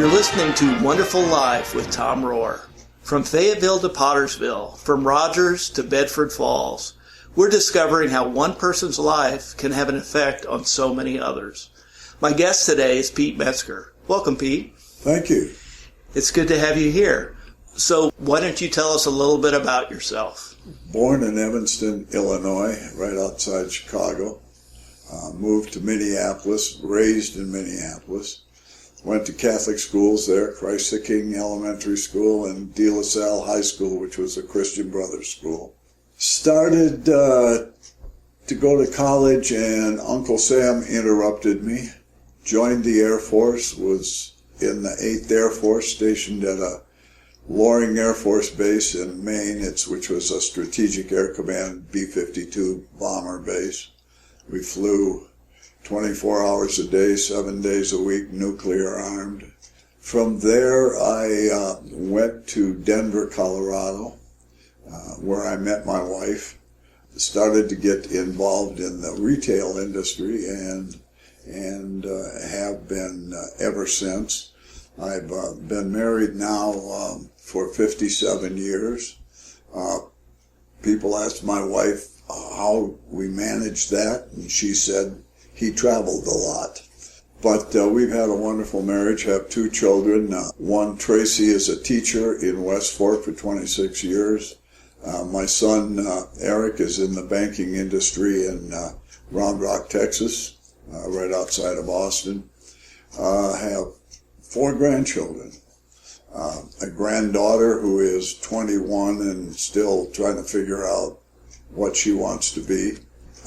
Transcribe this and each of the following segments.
You're listening to Wonderful Life with Tom Rohr. From Fayetteville to Pottersville, from Rogers to Bedford Falls, we're discovering how one person's life can have an effect on so many others. My guest today is Pete Metzger. Welcome, Pete. Thank you. It's good to have you here. So why don't you tell us a little bit about yourself? Born in Evanston, Illinois, right outside Chicago. Moved to Minneapolis, raised in Minneapolis. Went to Catholic schools there, Christ the King Elementary School and De La Salle High School, which was a Christian Brothers school. Started to go to college, and Uncle Sam interrupted me. Joined the Air Force, was in the 8th Air Force, stationed at a Loring Air Force Base in Maine, which was a Strategic Air Command B-52 bomber base. We flew 24 hours a day, 7 days a week, nuclear armed. From there, I went to Denver, Colorado, where I met my wife. Started to get involved in the retail industry and have been ever since. I've been married now for 57 years. People asked my wife how we managed that, and she said he traveled a lot. But we've had a wonderful marriage, have 2 children. One, Tracy, is a teacher in West Fork for 26 years. My son, Eric, is in the banking industry in Round Rock, Texas, right outside of Austin. Have 4 grandchildren. A granddaughter who is 21 and still trying to figure out what she wants to be.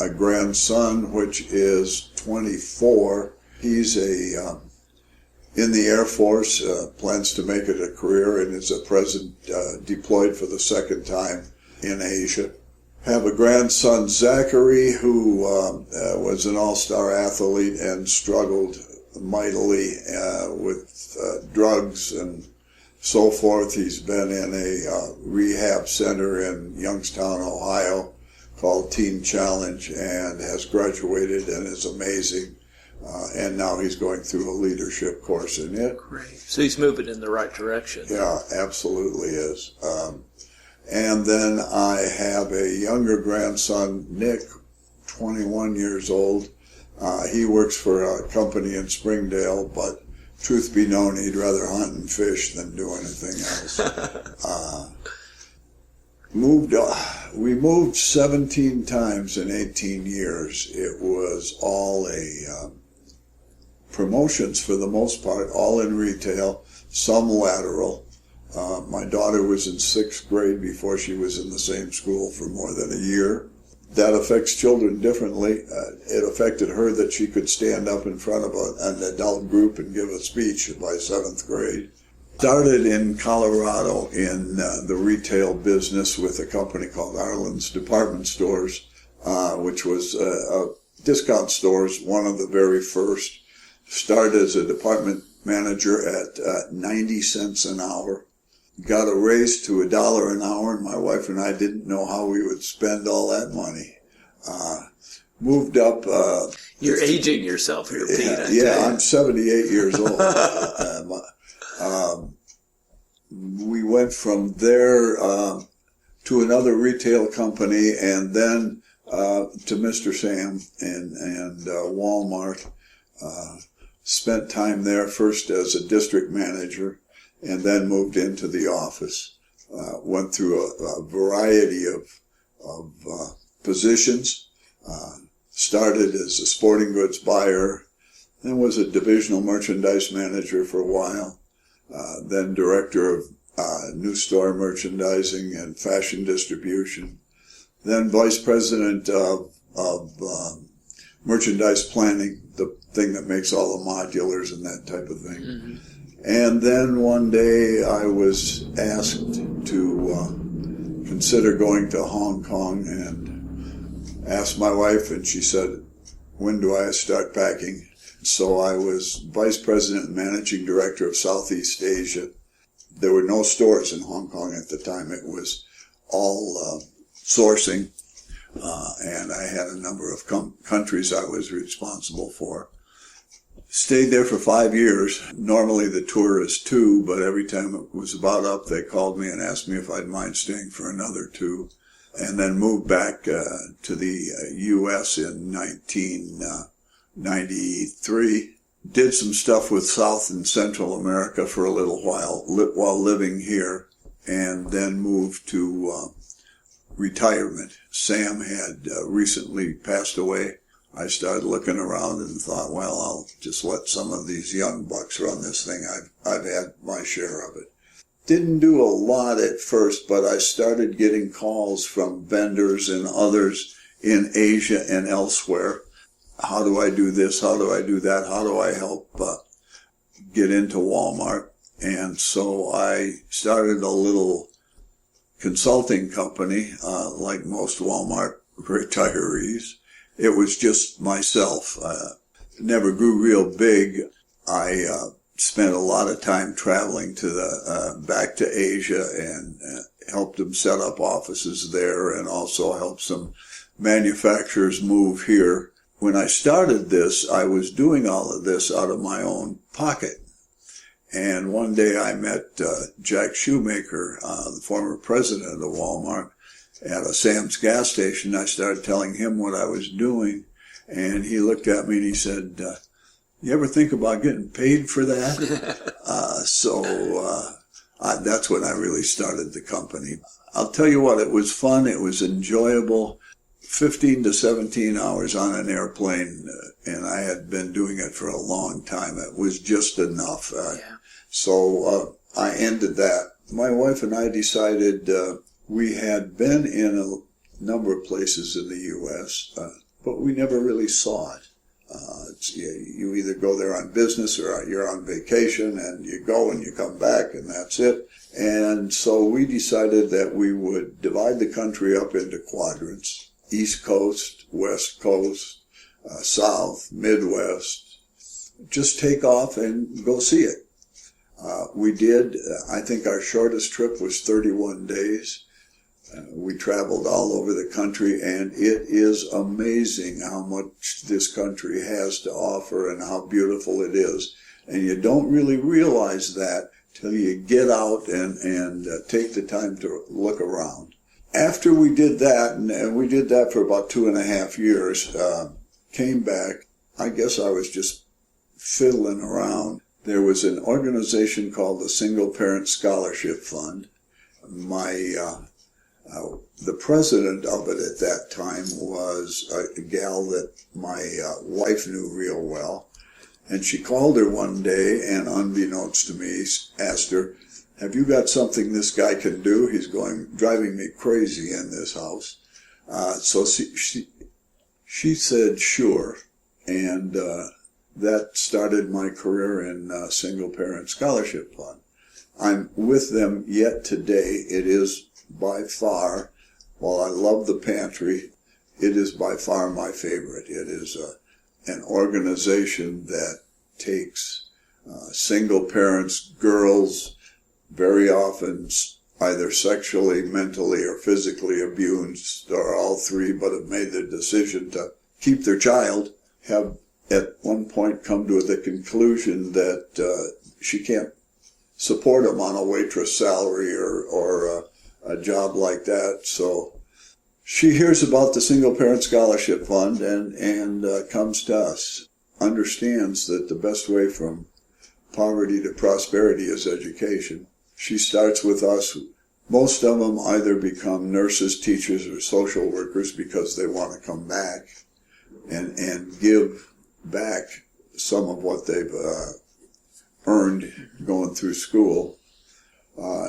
A grandson, which is 24. He's in the Air Force, plans to make it a career, and is at present deployed for the 2nd time in Asia. Have a grandson, Zachary, who was an all-star athlete and struggled mightily with drugs and so forth. He's been in a rehab center in Youngstown, Ohio, called Teen Challenge, and has graduated and is amazing. And now he's going through a leadership course in it. Great. So he's moving in the right direction. Yeah, absolutely is. And then I have a younger grandson, Nick, 21 years old. He works for a company in Springdale, but truth be known, he'd rather hunt and fish than do anything else. We moved 17 times in 18 years. It was all promotions for the most part, all in retail, some lateral. My daughter was in 6th grade before she was in the same school for more than a year. That affects children differently. It affected her that she could stand up in front of an adult group and give a speech by 7th grade. Started in Colorado in the retail business with a company called Arlen's Department Stores, which was discount stores, one of the very first. Started as a department manager at 90 cents an hour. Got a raise to $1 an hour, and my wife and I didn't know how we would spend all that money. Moved up. You're aging yourself here, Pete. Yeah, I'm 78 years old. We went from there to another retail company, and then to Mr. Sam and Walmart. Spent time there first as a district manager, and then moved into the office. Went through a variety of positions. Started as a sporting goods buyer, then was a divisional merchandise manager for a while, then director of new store merchandising and fashion distribution, then vice president of merchandise planning, the thing that makes all the modulars and that type of thing. Mm-hmm. And then one day I was asked to consider going to Hong Kong, and asked my wife, and she said, when do I start packing? So I was vice president and managing director of Southeast Asia. There were no stores in Hong Kong at the time. It was all sourcing, and I had a number of countries I was responsible for. Stayed there for 5 years. Normally the tour is 2, but every time it was about up, they called me and asked me if I'd mind staying for another 2. And then moved back to the U.S. in 1993. Did some stuff with South and Central America for a little while living here, and then moved to retirement. Sam had recently passed away. I started looking around and thought, well, I'll just let some of these young bucks run this thing. I've had my share of it. Didn't do a lot at first, but I started getting calls from vendors and others in Asia and elsewhere. How do I do this? How do I do that? How do I help get into Walmart? And so I started a little consulting company, like most Walmart retirees. It was just myself. Never grew real big. I spent a lot of time traveling to back to Asia and helped them set up offices there, and also helped some manufacturers move here. When I started this, I was doing all of this out of my own pocket. And one day I met Jack Shoemaker, the former president of Walmart, at a Sam's gas station. I started telling him what I was doing, and he looked at me and he said, you ever think about getting paid for that? That's when I really started the company. I'll tell you what, it was fun. It was enjoyable. 15 to 17 hours on an airplane, and I had been doing it for a long time. It was just enough. So I ended that. My wife and I decided we had been in a number of places in the U.S., but we never really saw it. You either go there on business or you're on vacation, and you go and you come back, and that's it. And so we decided that we would divide the country up into quadrants: East Coast, West Coast, South, Midwest. Just take off and go see it. We did. I think our shortest trip was 31 days. We traveled all over the country, and it is amazing how much this country has to offer and how beautiful it is. And you don't really realize that till you get out and take the time to look around. After we did that, and we did that for about 2.5 years, came back. I guess I was just fiddling around. There was an organization called the Single Parent Scholarship Fund. The president of it at that time was a gal that my wife knew real well. And she called her one day and, unbeknownst to me, asked her, have you got something this guy can do? He's driving me crazy in this house. So she said, sure. And that started my career in Single Parent Scholarship Fund. I'm with them yet today. It is by far, while I love the pantry, it is by far my favorite. It is an organization that takes single parents, girls, very often either sexually, mentally, or physically abused, or all three, but have made the decision to keep their child, have at one point come to the conclusion that she can't support them on a waitress salary or a job like that. So she hears about the Single Parent Scholarship Fund and comes to us, understands that the best way from poverty to prosperity is education. She starts with us. Most of them either become nurses, teachers, or social workers because they want to come back and give back some of what they've earned going through school.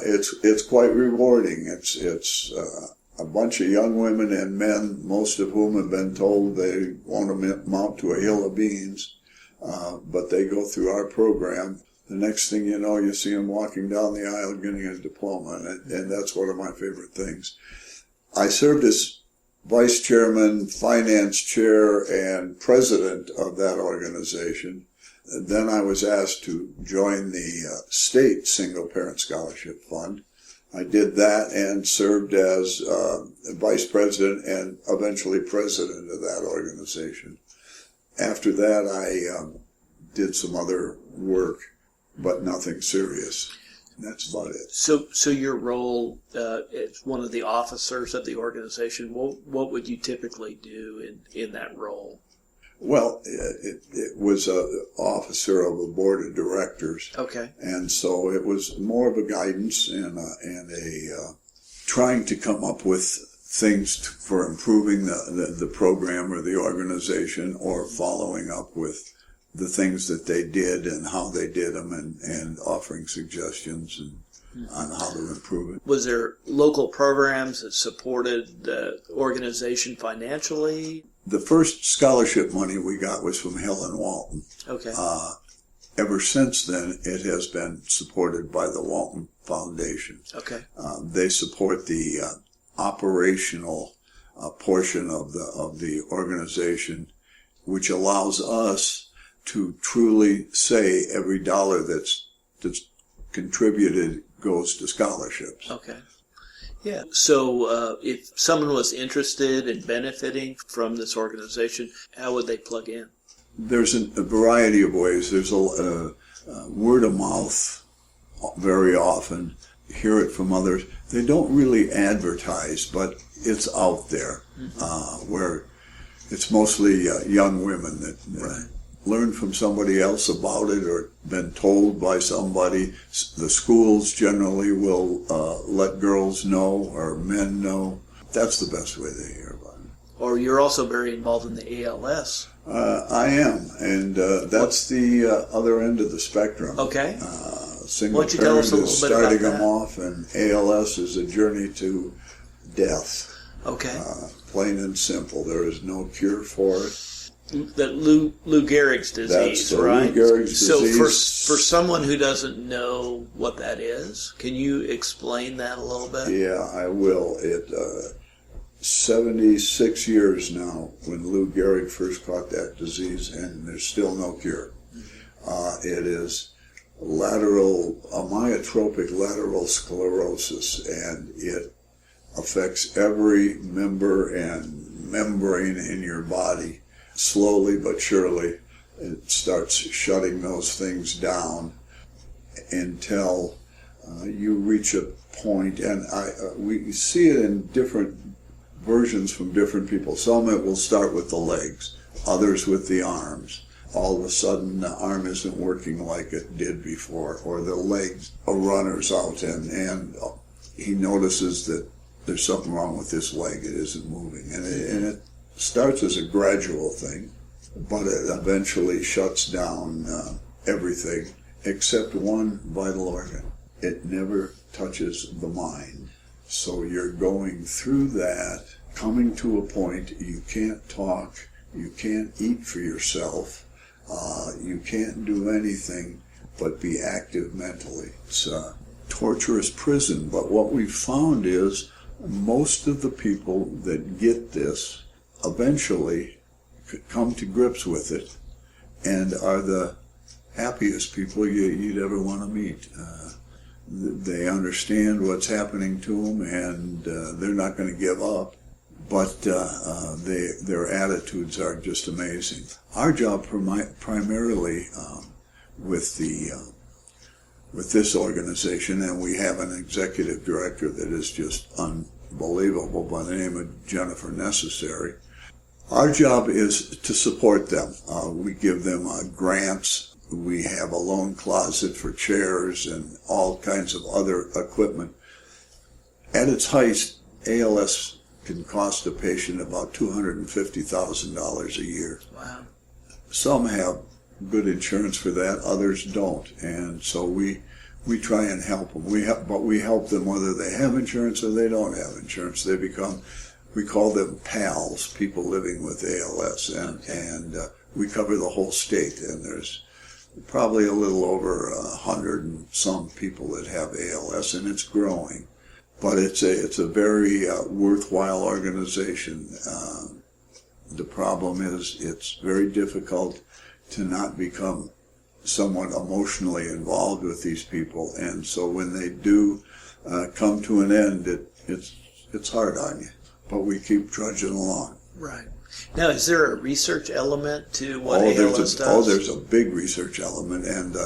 It's quite rewarding. It's a bunch of young women and men, most of whom have been told they won't amount to a hill of beans, but they go through our program. The next thing you know, you see them walking down the aisle getting a diploma, and that's one of my favorite things. I served as vice chairman, finance chair, and president of that organization. Then I was asked to join the state Single Parent Scholarship Fund. I did that and served as vice president and eventually president of that organization. After that, I did some other work, but nothing serious. And that's about it. So your role as one of the officers of the organization, what would you typically do in that role? Well, it was an officer of a board of directors. Okay. And so it was more of a guidance and a trying to come up with things for improving the program or the organization, or following up with the things that they did and how they did them, and offering suggestions on how to improve it. Was there local programs that supported the organization financially? The first scholarship money we got was from Helen Walton. Okay. Ever since then, it has been supported by the Walton Foundation. Okay. They support the operational portion of the organization, which allows us to truly say every dollar that's contributed goes to scholarships. Okay. Yeah. So if someone was interested in benefiting from this organization, how would they plug in? There's a variety of ways. There's a word of mouth very often. Hear it from others. They don't really advertise, but it's out there, where it's mostly young women that Right. learn from somebody else about it, or been told by somebody. The schools generally will let girls know, or men know. That's the best way they hear about it. Or you're also very involved in the ALS. I am, and that's the other end of the spectrum. Okay. Single Why don't you tell us a parent is little bit starting about them that? off, and ALS is a journey to death. Okay. Plain and simple. There is no cure for it. That Lou Gehrig's disease, That's the right? Lou Gehrig's so disease. for someone who doesn't know what that is, can you explain that a little bit? Yeah, I will. 76 years now when Lou Gehrig first caught that disease, and there's still no cure. It is amyotrophic lateral sclerosis, and it affects every member and membrane in your body. Slowly but surely, it starts shutting those things down until you reach a point, and we see it in different versions from different people. Some it will start with the legs, others with the arms. All of a sudden the arm isn't working like it did before, or the legs, a runner's out and he notices that there's something wrong with this leg, it isn't moving. And it starts as a gradual thing, but it eventually shuts down everything except one vital organ. It never touches the mind. So you're going through that, coming to a point you can't talk, you can't eat for yourself, you can't do anything but be active mentally. It's a torturous prison, but what we've found is most of the people that get this eventually come to grips with it and are the happiest people you'd ever want to meet. They understand what's happening to them, and they're not going to give up, but their attitudes are just amazing. Our job primarily with this organization, and we have an executive director that is just unbelievable by the name of Jennifer Necessary. Our job is to support them. We give them grants. We have a loan closet for chairs and all kinds of other equipment. At its height, ALS can cost a patient about $250,000 a year. Wow. Some have good insurance for that, others don't, and so we try and help them. But we help them whether they have insurance or they don't have insurance. We call them PALs, people living with ALS, and we cover the whole state, and there's probably a little over 100 and some people that have ALS, and it's growing. But it's a very worthwhile organization. The problem is it's very difficult to not become somewhat emotionally involved with these people, and so when they do come to an end, it's hard on you. But we keep trudging along. Right. Now, is there a research element to what ALS does? There's a big research element, and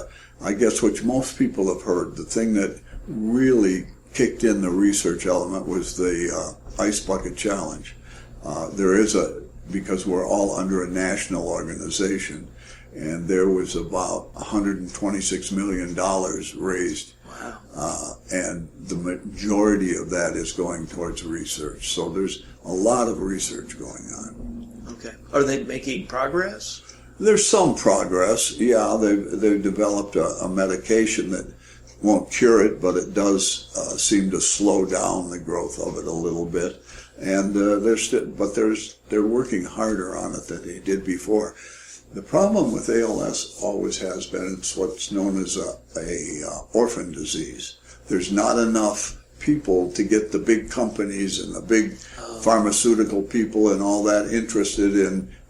I guess what most people have heard, the thing that really kicked in the research element was the Ice Bucket Challenge. Because we're all under a national organization, and there was about $126 million raised. Wow. And the majority of that is going towards research. So there's a lot of research going on. Okay. Are they making progress? There's some progress. Yeah, they've developed a medication that won't cure it, but it does seem to slow down the growth of it a little bit. And they're working harder on it than they did before. The problem with ALS always has been it's what's known as a orphan disease. There's not enough people to get the big companies and the big pharmaceutical people and all that interested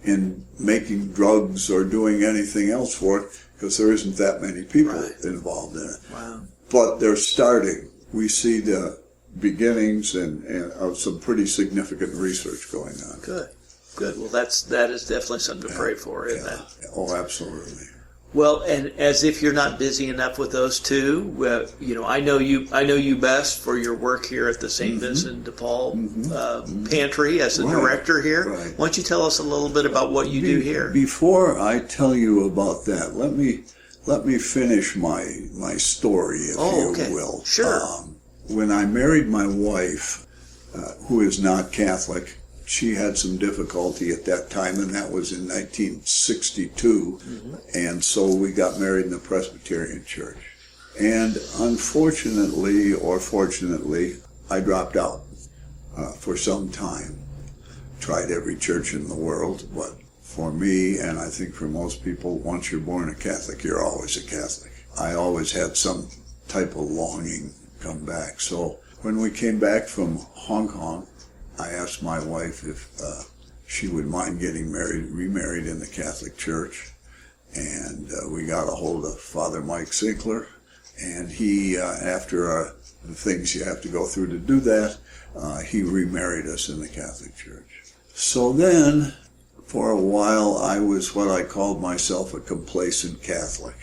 in making drugs or doing anything else for it, because there isn't that many people involved in it. Wow. But they're starting. We see the beginnings and of some pretty significant research going on. Good. Well, that is definitely something to pray for, isn't it? Oh, absolutely. Well, and as if you're not busy enough with those two, I know you best for your work here at the St. Vincent de Paul Pantry as the director here. Right. Why don't you tell us a little bit about what you do here? Before I tell you about that, let me finish my story, if you will. Sure. When I married my wife, who is not Catholic, she had some difficulty at that time, and that was in 1962, and so we got married in the Presbyterian Church. And unfortunately, or fortunately, I dropped out for some time. Tried every church in the world, but for me, and I think for most people, once you're born a Catholic, you're always a Catholic. I always had some type of longing come back. So when we came back from Hong Kong, I asked my wife if she would mind getting remarried in the Catholic Church, and we got a hold of Father Mike Sinkler, and he, after the things you have to go through to do that, he remarried us in the Catholic Church. So then, for a while, I was what I called myself a complacent Catholic.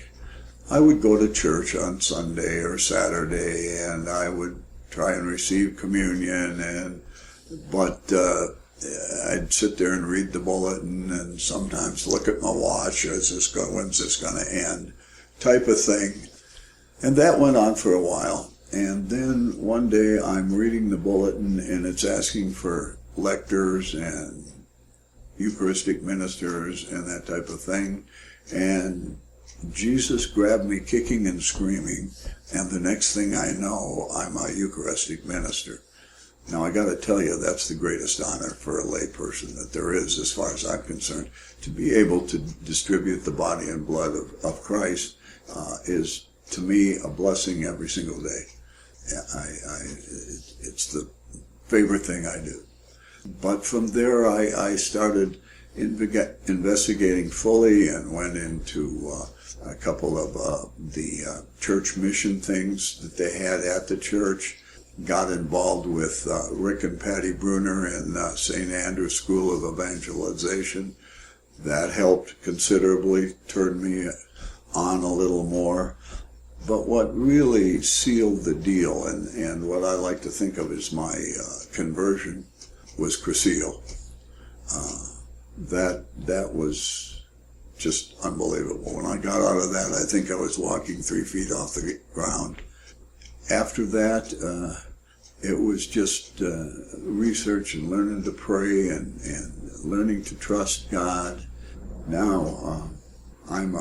I would go to church on Sunday or Saturday, and I would try and receive communion, but I'd sit there and read the bulletin and sometimes look at my watch. When's this going to end? Type of thing. And that went on for a while. And then one day I'm reading the bulletin and it's asking for lectors and Eucharistic ministers and that type of thing. And Jesus grabbed me kicking and screaming, and the next thing I know, I'm a Eucharistic minister. Now, I got to tell you, that's the greatest honor for a layperson that there is, as far as I'm concerned. To be able to distribute the body and blood of Christ is, to me, a blessing every single day. It's the favorite thing I do. But from there, I started investigating fully and went into a couple of the church mission things that they had at the church. Got involved with Rick and Patty Bruner in St. Andrew's School of Evangelization. That helped considerably, turned me on a little more. But what really sealed the deal, and what I like to think of as my conversion, was Cresceo. That was just unbelievable. When I got out of that, I think I was walking 3 feet off the ground. After that, it was just research and learning to pray and learning to trust God. Now, I'm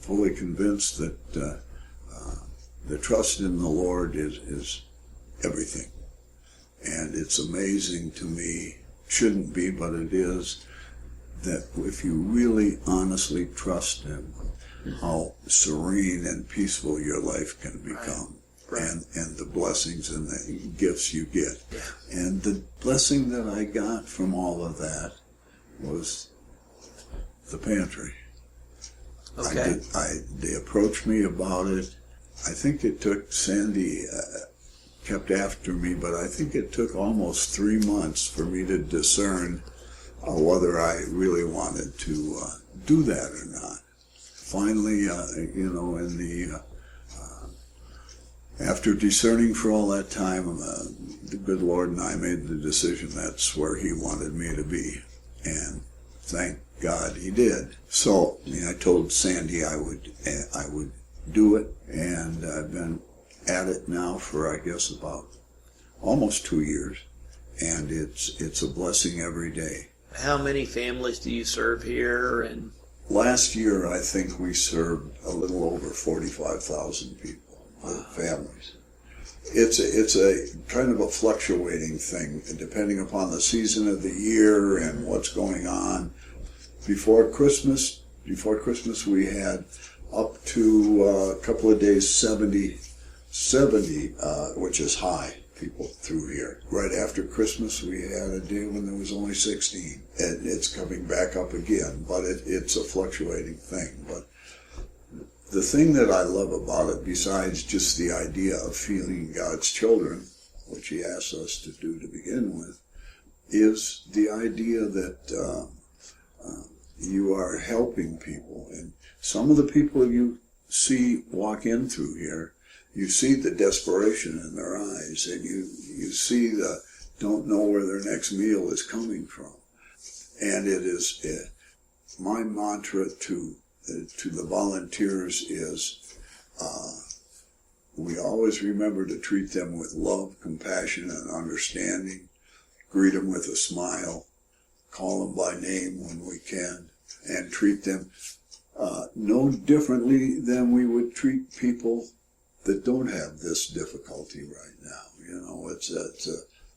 fully convinced that the trust in the Lord is everything. And it's amazing to me, shouldn't be, but it is, that if you really honestly trust Him, how serene and peaceful your life can become. Right. And the blessings and the gifts you get. Yeah. And the blessing that I got from all of that was the pantry. Okay. They approached me about it. I think it took Sandy kept after me, but I think it took almost 3 months for me to discern whether I really wanted to do that or not. Finally, after discerning for all that time, the good Lord and I made the decision that's where He wanted me to be, and thank God He did. So I told Sandy I would do it, and I've been at it now for, I guess, about almost 2 years, and it's a blessing every day. How many families do you serve here? And last year, I think we served a little over 45,000 people. Families. It's a kind of a fluctuating thing, depending upon the season of the year and what's going on. Before Christmas we had up to a couple of days 70, which is high, people through here. Right after Christmas we had a day when there was only 16, and it's coming back up again, but it's a fluctuating thing. But the thing that I love about it, besides just the idea of feeling God's children, which He asks us to do to begin with, is the idea that you are helping people. And some of the people you see walk in through here, you see the desperation in their eyes, and you see the don't know where their next meal is coming from. And it is my mantra to the volunteers is we always remember to treat them with love, compassion, and understanding, greet them with a smile, call them by name when we can, and treat them no differently than we would treat people that don't have this difficulty right now. It's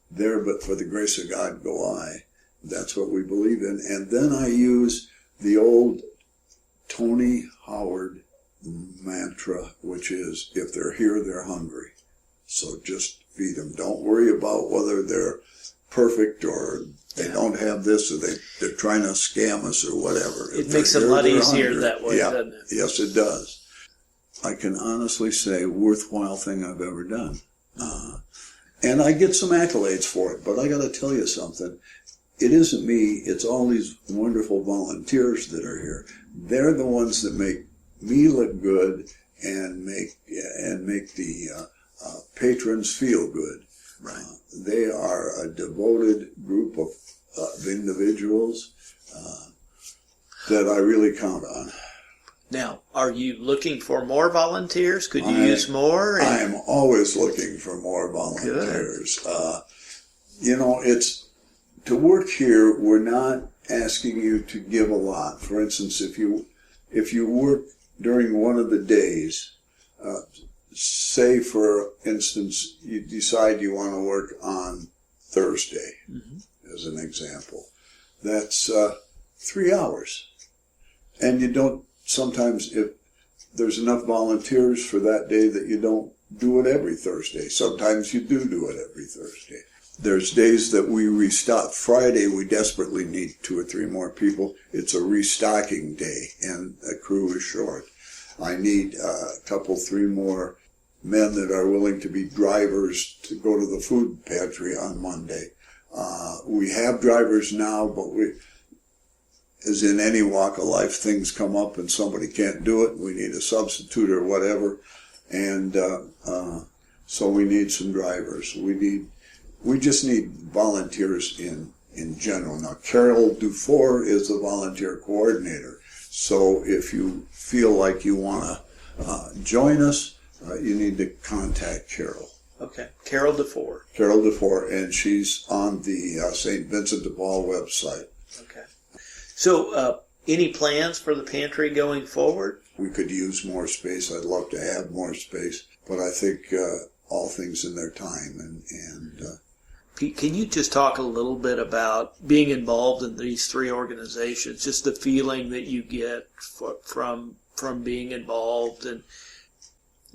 there, but for the grace of God go I. That's what we believe in. And then I use the old Tony Howard mantra, which is, if they're here, they're hungry. So just feed them. Don't worry about whether they're perfect or they don't have this or they're trying to scam us or whatever. It makes it a lot easier that way, doesn't it? Yes, it does. I can honestly say, worthwhile thing I've ever done. And I get some accolades for it, but I got to tell you something. It isn't me, it's all these wonderful volunteers that are here. They're the ones that make me look good and make the patrons feel good. Right. They are a devoted group of individuals that I really count on. Now, are you looking for more volunteers? Could you use more? I am always looking for more volunteers. It's to work here. We're not asking you to give a lot. For instance, if you work during one of the days, say for instance you decide you want to work on Thursday, as an example, that's 3 hours, and you don't. Sometimes if there's enough volunteers for that day that you don't do it every Thursday. Sometimes you do it every Thursday. There's days that we restock. Friday we desperately need 2 or 3 more people. It's a restocking day and a crew is short. I need a couple, 3 more men that are willing to be drivers to go to the food pantry on Monday. We have drivers now, but as in any walk of life, things come up and somebody can't do it. We need a substitute or whatever. And so we need some drivers. We just need volunteers in general. Now, Carol Dufour is the volunteer coordinator. So if you feel like you want to join us, you need to contact Carol. Okay, Carol Dufour. Carol Dufour, and she's on the St. Vincent de Paul website. Okay. So, any plans for the pantry going forward? We could use more space. I'd love to have more space, but I think all things in their time. And Pete, can you just talk a little bit about being involved in these 3 organizations, just the feeling that you get from being involved, and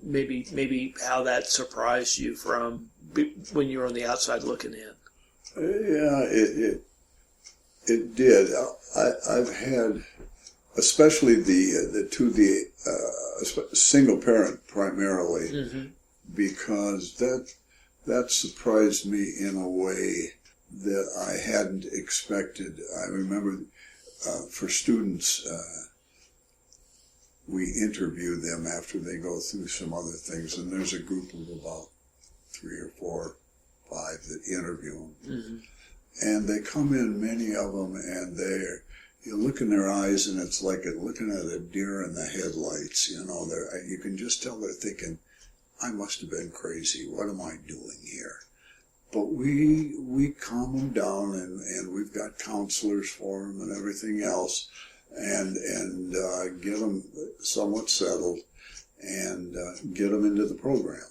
maybe how that surprised you from when you were on the outside looking in? Yeah, it did. I've had, especially the single parent primarily, because that surprised me in a way that I hadn't expected. I remember for students, we interview them after they go through some other things, and there's a group of about 3 or 4 or 5 that interview them. Mm-hmm. And they come in, many of them, and you look in their eyes, and it's like looking at a deer in the headlights. You know, you can just tell they're thinking, I must have been crazy. What am I doing here? But we calm them down, and we've got counselors for them and everything else, and get them somewhat settled, and get them into the program.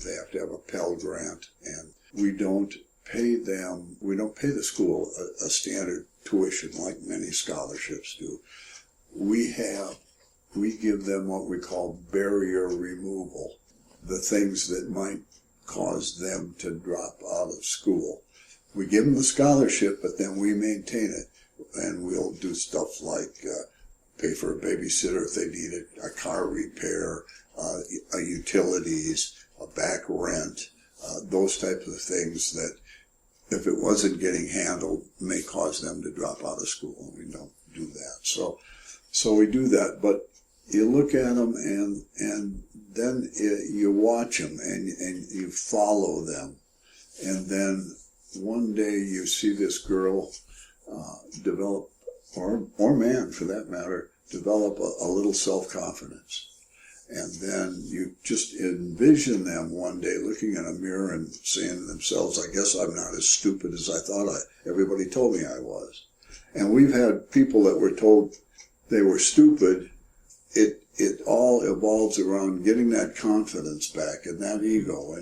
They have to have a Pell Grant, and we don't pay the school a standard tuition like many scholarships do. We give them what we call barrier removal, the things that might cause them to drop out of school. We give them the scholarship, but then we maintain it, and we'll do stuff like pay for a babysitter if they need it, a car repair, utilities, a back rent, those types of things that, if it wasn't getting handled, may cause them to drop out of school. We don't do that. So we do that, but you look at them, and then you watch them, and you follow them, and then one day you see this girl develop, or man for that matter, develop a little self-confidence. And then you just envision them one day looking in a mirror and saying to themselves, I guess I'm not as stupid as I thought everybody told me I was. And we've had people that were told they were stupid. It all evolves around getting that confidence back and that ego.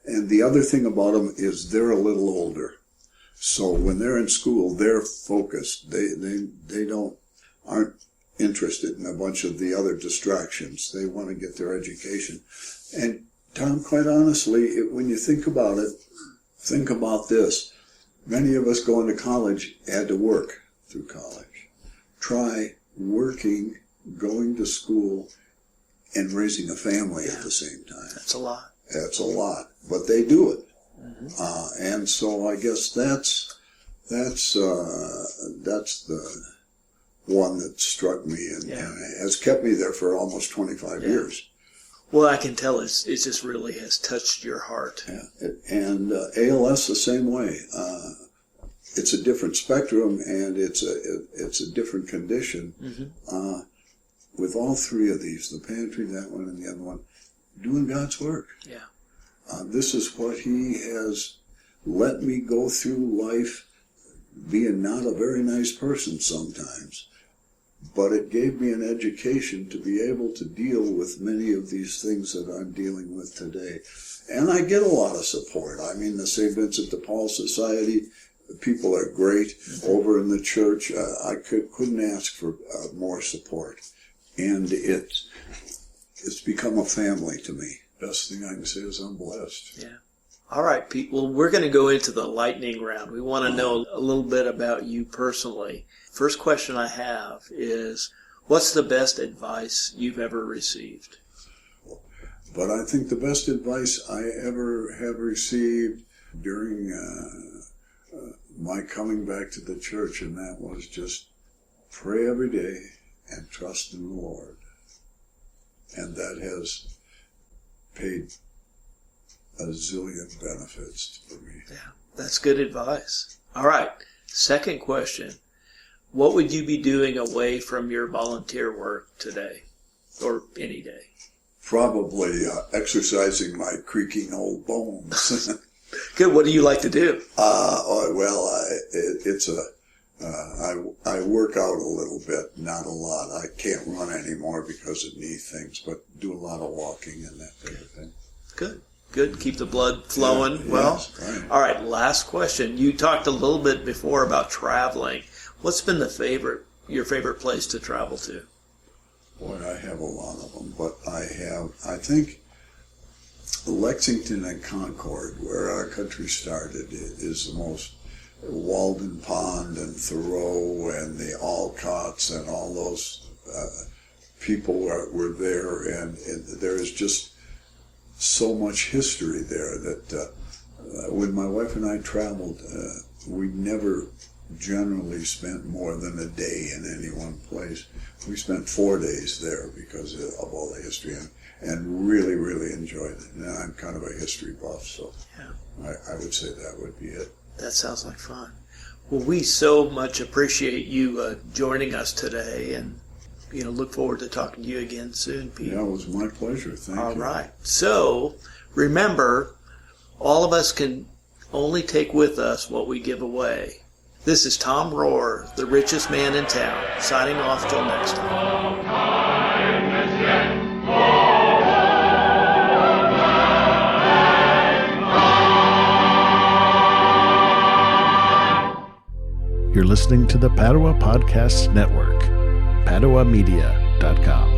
And the other thing about them is they're a little older. So when they're in school, they're focused. They aren't interested in a bunch of the other distractions. They want to get their education. And Tom, quite honestly, when you think about it, think about this. Many of us going to college had to work through college. Try working, going to school, and raising a family at the same time. That's a lot. That's a lot, but they do it. Mm-hmm. And so I guess that's the one that struck me and has kept me there for almost 25 years. Well, I can tell it just really has touched your heart. Yeah. And ALS the same way. It's a different spectrum, and it's a different condition. Mm-hmm. With all 3 of these, the pantry, that one, and the other one, doing God's work. Yeah. This is what He has let me go through life, being not a very nice person sometimes. But it gave me an education to be able to deal with many of these things that I'm dealing with today. And I get a lot of support. I mean, the St. Vincent de Paul Society, people are great. Mm-hmm. Over in the church, I couldn't ask for more support. And it's become a family to me. Best thing I can say is I'm blessed. Yeah. All right, Pete. Well, we're going to go into the lightning round. We want to know a little bit about you personally. First question I have is, what's the best advice you've ever received? But I think the best advice I ever have received during my coming back to the church, and that was just pray every day and trust in the Lord. And that has paid a zillion benefits for me. Yeah, that's good advice. All right, second question. What would you be doing away from your volunteer work today, or any day? Probably exercising my creaking old bones. Good. What do you like to do? I work out a little bit, not a lot. I can't run anymore because of knee things, but do a lot of walking and that type of thing. Good. Good. Keep the blood flowing. Yeah, well, yes, right. All right. Last question. You talked a little bit before about traveling. What's been your favorite place to travel to? Boy, I have a lot of them, but I think Lexington and Concord, where our country started, is the most. Walden Pond and Thoreau and the Alcotts and all those people were there, and there is just so much history there that when my wife and I traveled, we never generally spent more than a day in any one place. We spent 4 days there because of all the history and really, really enjoyed it. And I'm kind of a history buff, so I would say that would be it. That sounds like fun. Well, we so much appreciate you joining us today, and look forward to talking to you again soon, Pete. Yeah, it was my pleasure. Thank you. All right. So, remember, all of us can only take with us what we give away. This is Tom Rohr, the richest man in town, signing off till next time. You're listening to the Padua Podcasts Network, PaduaMedia.com.